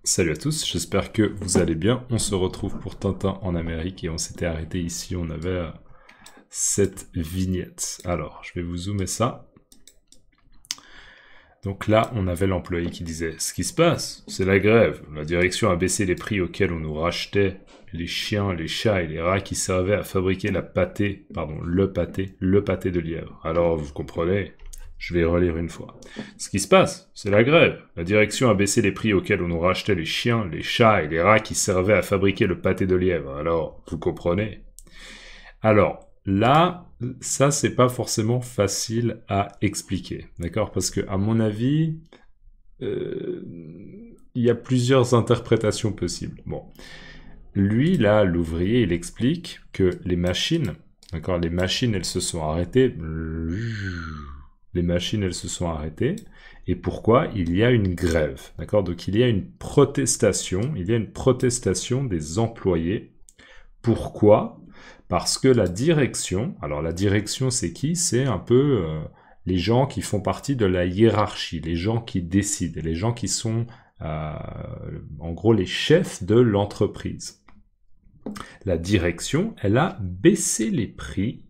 Salut à tous, j'espère que vous allez bien. On se retrouve pour Tintin en Amérique et on s'était arrêté ici, on avait cette vignette. Alors, je vais vous zoomer ça. Donc là, on avait l'employé qui disait « Ce qui se passe, c'est la grève. La direction a baissé les prix auxquels on nous rachetait les chiens, les chats et les rats qui servaient à fabriquer le pâté de lièvre. Alors, vous comprenez ? Je vais relire une fois. Ce qui se passe, c'est la grève. La direction a baissé les prix auxquels on nous rachetait les chiens, les chats et les rats qui servaient à fabriquer le pâté de lièvre. Alors, vous comprenez ? Alors, là, ça, c'est pas forcément facile à expliquer. D'accord ? Parce que, à mon avis, il y a plusieurs interprétations possibles. Bon. Lui, là, l'ouvrier, il explique que les machines, d'accord, les machines, elles se sont arrêtées. Les machines, elles se sont arrêtées. Et pourquoi ? Il y a une grève, d'accord ? Donc, il y a une protestation des employés. Pourquoi ? Parce que la direction, alors la direction, c'est qui ? C'est un peu les gens qui font partie de la hiérarchie, les gens qui décident, les gens qui sont, en gros, les chefs de l'entreprise. La direction, elle a baissé les prix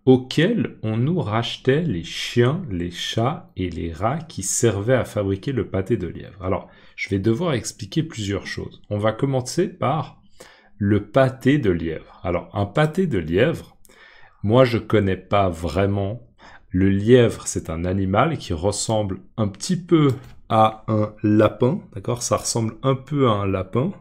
auxquels on nous rachetait les chiens, les chats et les rats qui servaient à fabriquer le pâté de lièvre. Alors, je vais devoir expliquer plusieurs choses. On va commencer par le pâté de lièvre. Alors, un pâté de lièvre, moi je connais pas vraiment. Le lièvre, c'est un animal qui ressemble un petit peu à un lapin, d'accord ? Ça ressemble un peu à un lapin,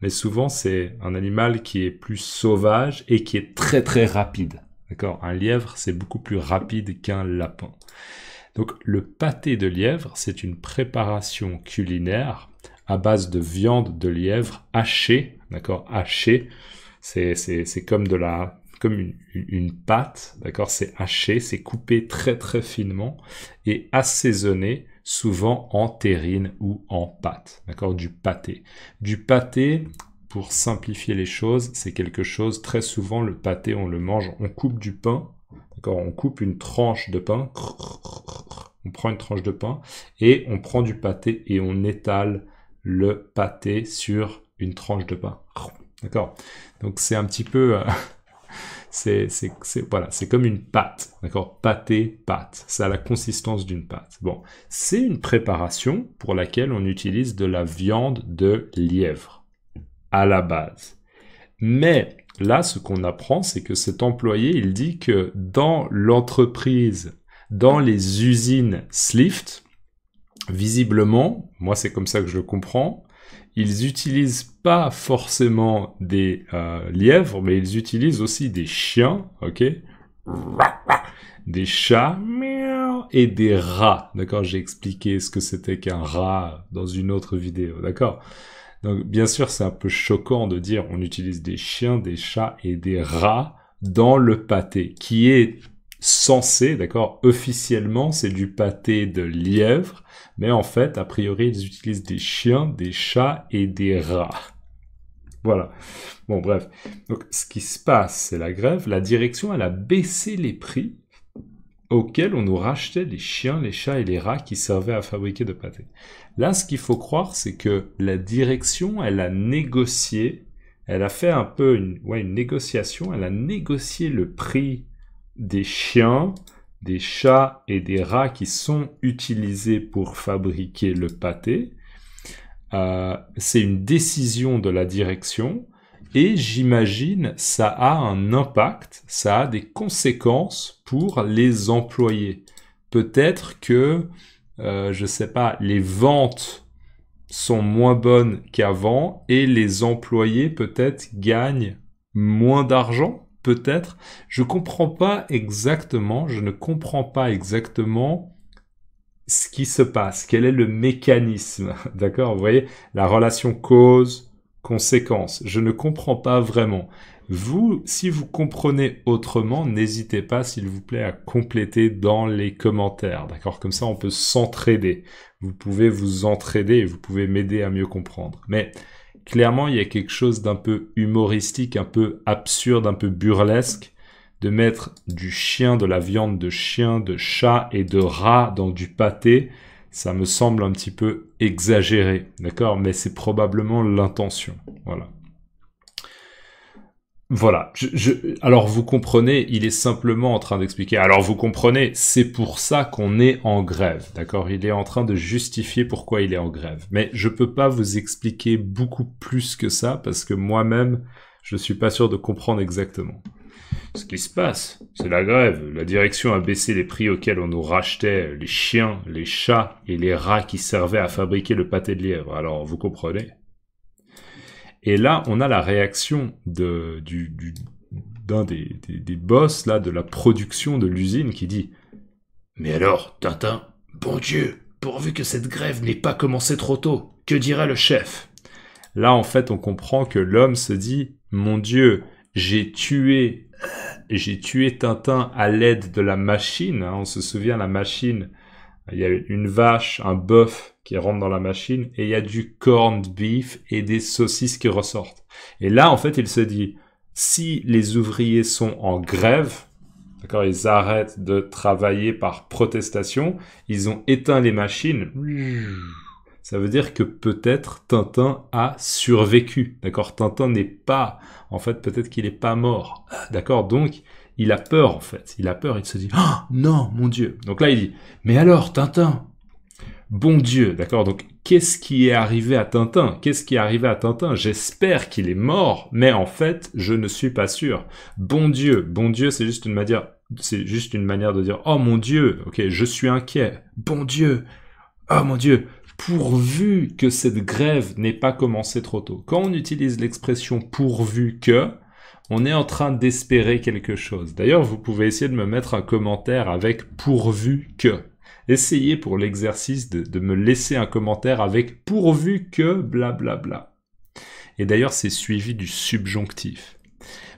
mais souvent c'est un animal qui est plus sauvage et qui est très très rapide. D'accord ? Un lièvre, c'est beaucoup plus rapide qu'un lapin. Donc, le pâté de lièvre, c'est une préparation culinaire à base de viande de lièvre hachée. D'accord ? Hachée, c'est comme une pâte. D'accord ? C'est haché, c'est coupé très très finement et assaisonné, souvent en terrine ou en pâte. D'accord ? Du pâté. Du pâté, pour simplifier les choses, c'est quelque chose, très souvent, le pâté, on le mange, on coupe du pain, d'accord ? On coupe une tranche de pain, on prend une tranche de pain, et on prend du pâté et on étale le pâté sur une tranche de pain. D'accord ? Donc c'est un petit peu... voilà, c'est comme une pâte, d'accord ? Pâté, pâte. Ça a la consistance d'une pâte. Bon, c'est une préparation pour laquelle on utilise de la viande de lièvre à la base. Mais là, ce qu'on apprend, c'est que cet employé, il dit que dans l'entreprise, dans les usines Slift, visiblement, moi c'est comme ça que je le comprends, ils utilisent pas forcément des lièvres, mais ils utilisent aussi des chiens, ok ? Des chats, et des rats, d'accord ? J'ai expliqué ce que c'était qu'un rat dans une autre vidéo, d'accord ? Donc, bien sûr, c'est un peu choquant de dire on utilise des chiens, des chats et des rats dans le pâté, qui est censé, d'accord, officiellement, c'est du pâté de lièvre, mais en fait, a priori, ils utilisent des chiens, des chats et des rats. Voilà. Bon, bref. Donc, ce qui se passe, c'est la grève. La direction, elle a baissé les prix auxquels on nous rachetait les chiens, les chats et les rats qui servaient à fabriquer de pâté. Là, ce qu'il faut croire, c'est que la direction, elle a négocié, elle a fait un peu une négociation, elle a négocié le prix des chiens, des chats et des rats qui sont utilisés pour fabriquer le pâté. C'est une décision de la direction. Et j'imagine, ça a un impact, ça a des conséquences pour les employés. Peut-être que, je sais pas, les ventes sont moins bonnes qu'avant et les employés peut-être gagnent moins d'argent, peut-être. Je ne comprends pas exactement ce qui se passe, quel est le mécanisme, d'accord ? Vous voyez, la relation cause-conséquence, je ne comprends pas vraiment. Vous, si vous comprenez autrement, n'hésitez pas, s'il vous plaît, à compléter dans les commentaires, d'accord ? Comme ça, on peut s'entraider. Vous pouvez vous entraider et vous pouvez m'aider à mieux comprendre. Mais clairement, il y a quelque chose d'un peu humoristique, un peu absurde, un peu burlesque, de mettre du chien, de la viande de chien, de chat et de rat dans du pâté. Ça me semble un petit peu exagéré, d'accord? Mais c'est probablement l'intention, voilà. Voilà. Alors vous comprenez, il est simplement en train d'expliquer. Alors vous comprenez, c'est pour ça qu'on est en grève, d'accord? Il est en train de justifier pourquoi il est en grève. Mais je peux pas vous expliquer beaucoup plus que ça parce que moi-même, je suis pas sûr de comprendre exactement. Ce qui se passe, c'est la grève. La direction a baissé les prix auxquels on nous rachetait les chiens, les chats et les rats qui servaient à fabriquer le pâté de lièvre. Alors vous comprenez? Et là, on a la réaction d'un des boss là de la production de l'usine qui dit « Mais alors, Tintin, bon Dieu, pourvu que cette grève n'ait pas commencé trop tôt, que dirait le chef ?» Là, en fait, on comprend que l'homme se dit « Mon Dieu, j'ai tué Tintin à l'aide de la machine. » On se souvient, la machine, il y a une vache, un bœuf qui rentre dans la machine, et il y a du corned beef et des saucisses qui ressortent. Et là, en fait, il se dit, si les ouvriers sont en grève, d'accord, ils arrêtent de travailler par protestation, ils ont éteint les machines, ça veut dire que peut-être Tintin a survécu, d'accord, Tintin n'est pas, en fait, peut-être qu'il n'est pas mort, d'accord, donc, il a peur, en fait, il se dit, oh, non, mon Dieu. Donc là, il dit, mais alors, Tintin, bon Dieu, d'accord, donc qu'est-ce qui est arrivé à Tintin? Qu'est-ce qui est arrivé à Tintin? J'espère qu'il est mort, mais en fait, je ne suis pas sûr. Bon Dieu, c'est juste une manière de dire, oh mon Dieu, ok, je suis inquiet. Bon Dieu, oh mon Dieu, pourvu que cette grève n'ait pas commencé trop tôt. Quand on utilise l'expression pourvu que, on est en train d'espérer quelque chose. D'ailleurs, vous pouvez essayer de me mettre un commentaire avec pourvu que. Essayez pour l'exercice de me laisser un commentaire avec pourvu que blablabla. Et d'ailleurs, c'est suivi du subjonctif.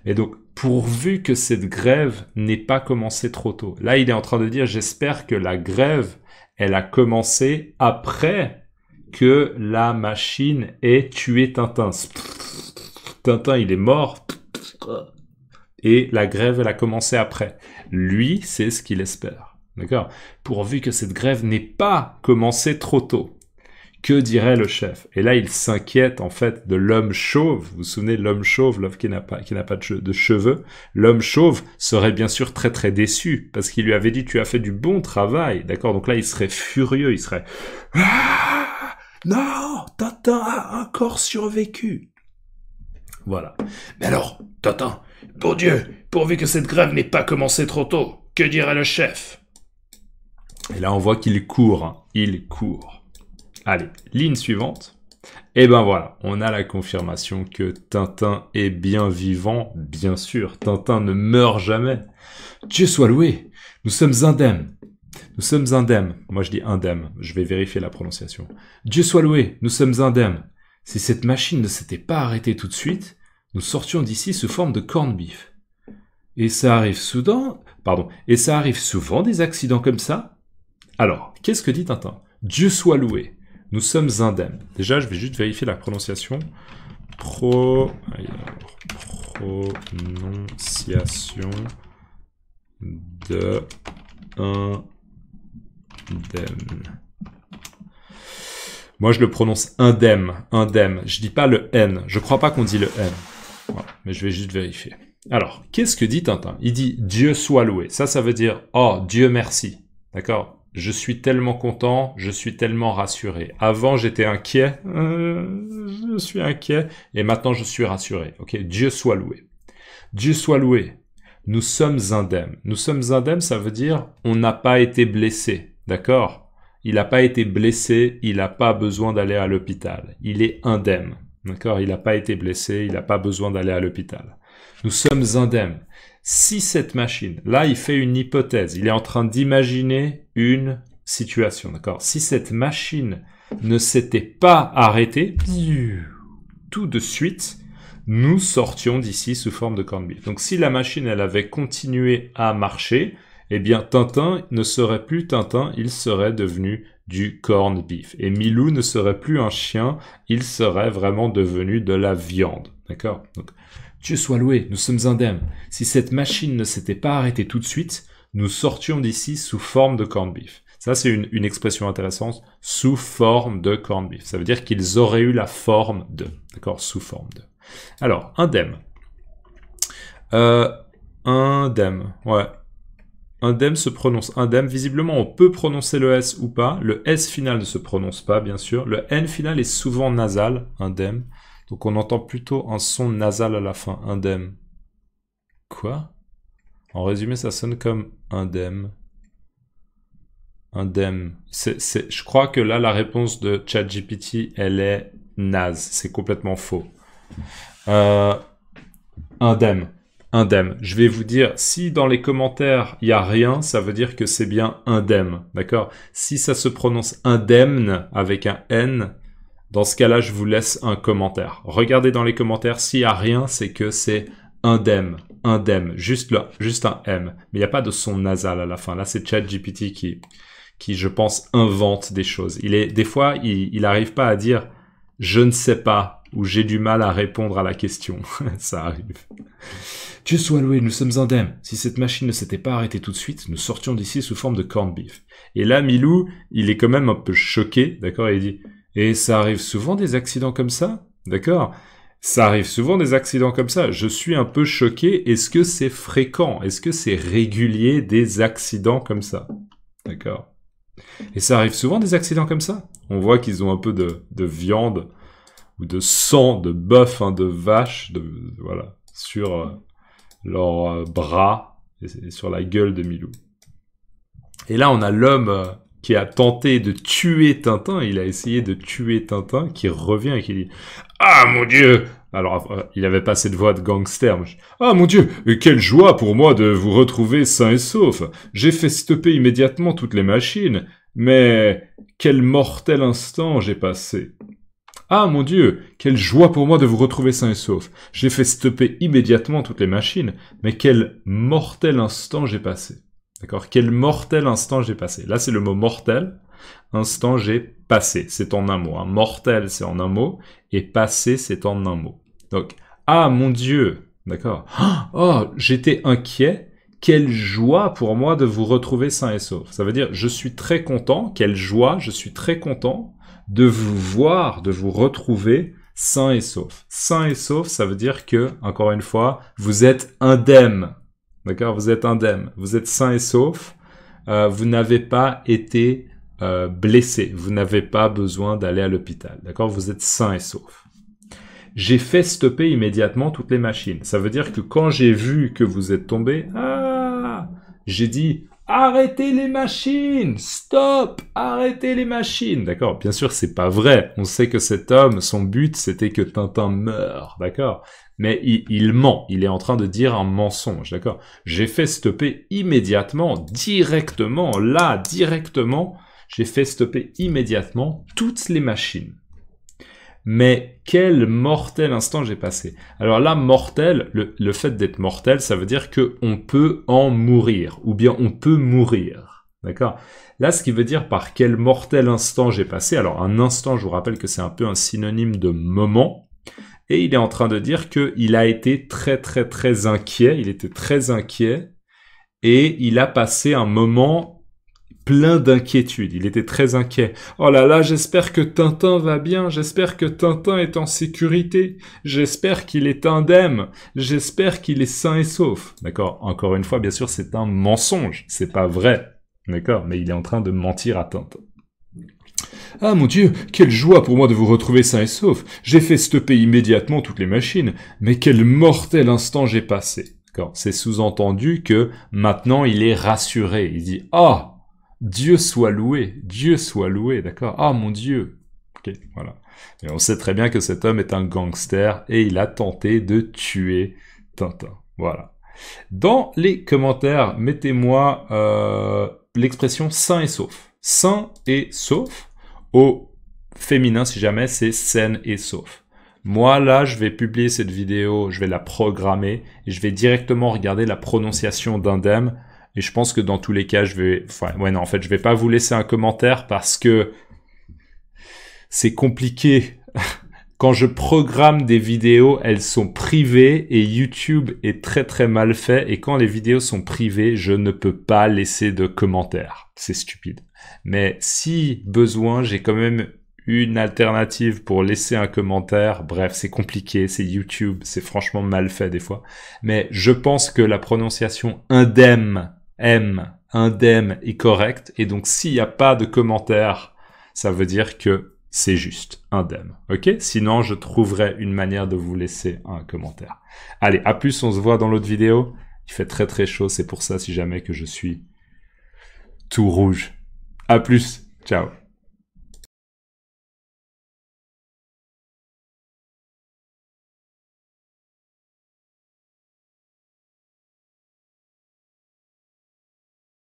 Et donc, pourvu que cette grève n'ait pas commencé trop tôt. Là, il est en train de dire, j'espère que la grève, elle a commencé après que la machine ait tué Tintin. Tintin, il est mort. Et la grève, elle a commencé après. Lui, c'est ce qu'il espère. D'accord? Pourvu que cette grève n'ait pas commencé trop tôt. Que dirait le chef? Et là, il s'inquiète, en fait, de l'homme chauve. Vous vous souvenez, l'homme chauve, l'homme qui n'a pas de cheveux. L'homme chauve serait bien sûr très très déçu, parce qu'il lui avait dit, tu as fait du bon travail. D'accord? Donc là, il serait furieux, il serait, ah, non, Tintin a encore survécu. Voilà. Mais alors, Tintin, bon Dieu, pourvu que cette grève n'ait pas commencé trop tôt, que dirait le chef? Et là, on voit qu'il court, hein. Il court. Allez, ligne suivante. Et ben voilà, on a la confirmation que Tintin est bien vivant, bien sûr. Tintin ne meurt jamais. Dieu soit loué, nous sommes indemnes. Nous sommes indemnes. Moi, je dis indemne. Je vais vérifier la prononciation. Dieu soit loué, nous sommes indemnes. Si cette machine ne s'était pas arrêtée tout de suite, nous sortions d'ici sous forme de corned beef. Et ça arrive souvent des accidents comme ça? Alors, qu'est-ce que dit Tintin? Dieu soit loué, nous sommes indemnes. Déjà, je vais juste vérifier la prononciation. Prononciation de indemne. Moi, je le prononce indemne. Je dis pas le N. Je crois pas qu'on dit le N. Voilà, mais je vais juste vérifier. Alors, qu'est-ce que dit Tintin? Il dit Dieu soit loué. Ça veut dire oh, Dieu merci. D'accord? Je suis tellement content, je suis tellement rassuré. Avant, j'étais inquiet, je suis inquiet, et maintenant je suis rassuré. Ok, Dieu soit loué. Dieu soit loué. Nous sommes indemnes. Nous sommes indemnes, ça veut dire on n'a pas été blessé. D'accord? Il n'a pas été blessé, il n'a pas besoin d'aller à l'hôpital. Il est indemne. D'accord? Il n'a pas été blessé, il n'a pas besoin d'aller à l'hôpital. Nous sommes indemnes. Si cette machine, là il fait une hypothèse, il est en train d'imaginer une situation, d'accord? Si cette machine ne s'était pas arrêtée, tout de suite, nous sortions d'ici sous forme de corned beef. Donc si la machine, elle avait continué à marcher, eh bien Tintin ne serait plus Tintin, il serait devenu du corned beef. Et Milou ne serait plus un chien, il serait vraiment devenu de la viande, d'accord? Donc, Dieu soit loué, nous sommes indemnes. Si cette machine ne s'était pas arrêtée tout de suite, nous sortions d'ici sous forme de corned beef. Ça, c'est une expression intéressante, sous forme de corned beef. Ça veut dire qu'ils auraient eu la forme de, d'accord, sous forme de. Alors, indem. Indem, ouais. Indem se prononce indem. Visiblement, on peut prononcer le S ou pas. Le S final ne se prononce pas, bien sûr. Le N final est souvent nasal, indem. Donc, on entend plutôt un son nasal à la fin, indem. Quoi? En résumé, ça sonne comme indem. Indem. Je crois que là, la réponse de ChatGPT, elle est naze. C'est complètement faux. Indem. Indem. Je vais vous dire, si dans les commentaires, il n'y a rien, ça veut dire que c'est bien indem. D'accord? Si ça se prononce indemne avec un N, dans ce cas-là, je vous laisse un commentaire. Regardez dans les commentaires, s'il n'y a rien, c'est que c'est indem. Indem. Juste là, juste un M. Mais il n'y a pas de son nasal à la fin. Là, c'est ChatGPT qui, je pense, invente des choses. Des fois, il n'arrive pas à dire « je ne sais pas » ou « j'ai du mal à répondre à la question ». Ça arrive. Dieu soit loué, nous sommes indemnes. Si cette machine ne s'était pas arrêtée tout de suite, nous sortions d'ici sous forme de corned beef. Et là, Milou, il est quand même un peu choqué, d'accord, et il dit « et ça arrive souvent des accidents comme ça ?» D'accord ? Ça arrive souvent des accidents comme ça. Je suis un peu choqué. Est-ce que c'est fréquent? Est-ce que c'est régulier des accidents comme ça? D'accord. Et ça arrive souvent des accidents comme ça? On voit qu'ils ont un peu de viande ou de sang, de bœuf, hein, de vache, voilà, sur leurs bras et sur la gueule de Milou. Et là, on a l'homme qui a tenté de tuer Tintin. Il a essayé de tuer Tintin, qui revient et qui dit « Ah, mon Dieu !» Alors, il avait pas cette voix de gangster. « Ah, mon Dieu, quelle joie pour moi de vous retrouver sain et sauf. J'ai fait stopper immédiatement toutes les machines, mais quel mortel instant j'ai passé. » Ah, mon Dieu, quelle joie pour moi de vous retrouver sain et sauf. J'ai fait stopper immédiatement toutes les machines, mais quel mortel instant j'ai passé. D'accord? Quel mortel instant j'ai passé. Là, c'est le mot mortel. Instant, j'ai passé. C'est en un mot. Hein. Mortel, c'est en un mot. Et passé, c'est en un mot. Donc, ah, mon Dieu. D'accord? Oh, j'étais inquiet. Quelle joie pour moi de vous retrouver sain et sauf. Ça veut dire, je suis très content. Quelle joie, je suis très content de vous voir, de vous retrouver sain et sauf. Sain et sauf, ça veut dire que, encore une fois, vous êtes indemne. D'accord? Vous êtes indemne. Vous êtes sain et sauf. Vous n'avez pas été blessé. Vous n'avez pas besoin d'aller à l'hôpital. D'accord? Vous êtes sain et sauf. J'ai fait stopper immédiatement toutes les machines. Ça veut dire que quand j'ai vu que vous êtes tombé, j'ai dit arrêtez les machines, stop, arrêtez les machines. D'accord? Bien sûr, c'est pas vrai. On sait que cet homme, son but, c'était que Tintin meure. D'accord? Mais il ment. Il est en train de dire un mensonge. D'accord? J'ai fait stopper immédiatement, directement, là, directement. J'ai fait stopper immédiatement toutes les machines. Mais quel mortel instant j'ai passé. Alors là, mortel, le fait d'être mortel, ça veut dire qu'on peut en mourir, ou bien on peut mourir. D'accord? Là, ce qui veut dire par quel mortel instant j'ai passé, alors un instant, je vous rappelle que c'est un peu un synonyme de moment, et il est en train de dire qu'il a été très très très inquiet, il était très inquiet, et il a passé un moment plein d'inquiétude. Il était très inquiet. Oh là là, j'espère que Tintin va bien. J'espère que Tintin est en sécurité. J'espère qu'il est indemne. J'espère qu'il est sain et sauf. D'accord? Encore une fois, bien sûr, c'est un mensonge. C'est pas vrai. D'accord? Mais il est en train de mentir à Tintin. Ah mon Dieu, quelle joie pour moi de vous retrouver sain et sauf. J'ai fait stopper immédiatement toutes les machines. Mais quel mortel instant j'ai passé. D'accord? C'est sous-entendu que maintenant il est rassuré. Il dit, ah! Dieu soit loué, d'accord? Ah, mon Dieu. Ok, voilà. Et on sait très bien que cet homme est un gangster et il a tenté de tuer Tintin. Voilà. Dans les commentaires, mettez-moi l'expression sain et sauf. Sain et sauf, au féminin si jamais, c'est saine et sauf. Moi, là, je vais publier cette vidéo, je vais la programmer et je vais directement regarder la prononciation d'indemne. Et je pense que dans tous les cas, je vais pas vous laisser un commentaire parce que c'est compliqué. Quand je programme des vidéos, elles sont privées et YouTube est très très mal fait. Et quand les vidéos sont privées, je ne peux pas laisser de commentaires. C'est stupide. Mais si besoin, j'ai quand même une alternative pour laisser un commentaire. Bref, c'est compliqué, c'est YouTube, c'est franchement mal fait des fois. Mais je pense que la prononciation indem, indem est correcte. Et donc, s'il n'y a pas de commentaire, ça veut dire que c'est juste indem. Ok? Sinon, je trouverai une manière de vous laisser un commentaire. Allez, à plus, on se voit dans l'autre vidéo. Il fait très très chaud, c'est pour ça si jamais que je suis tout rouge. À plus, ciao.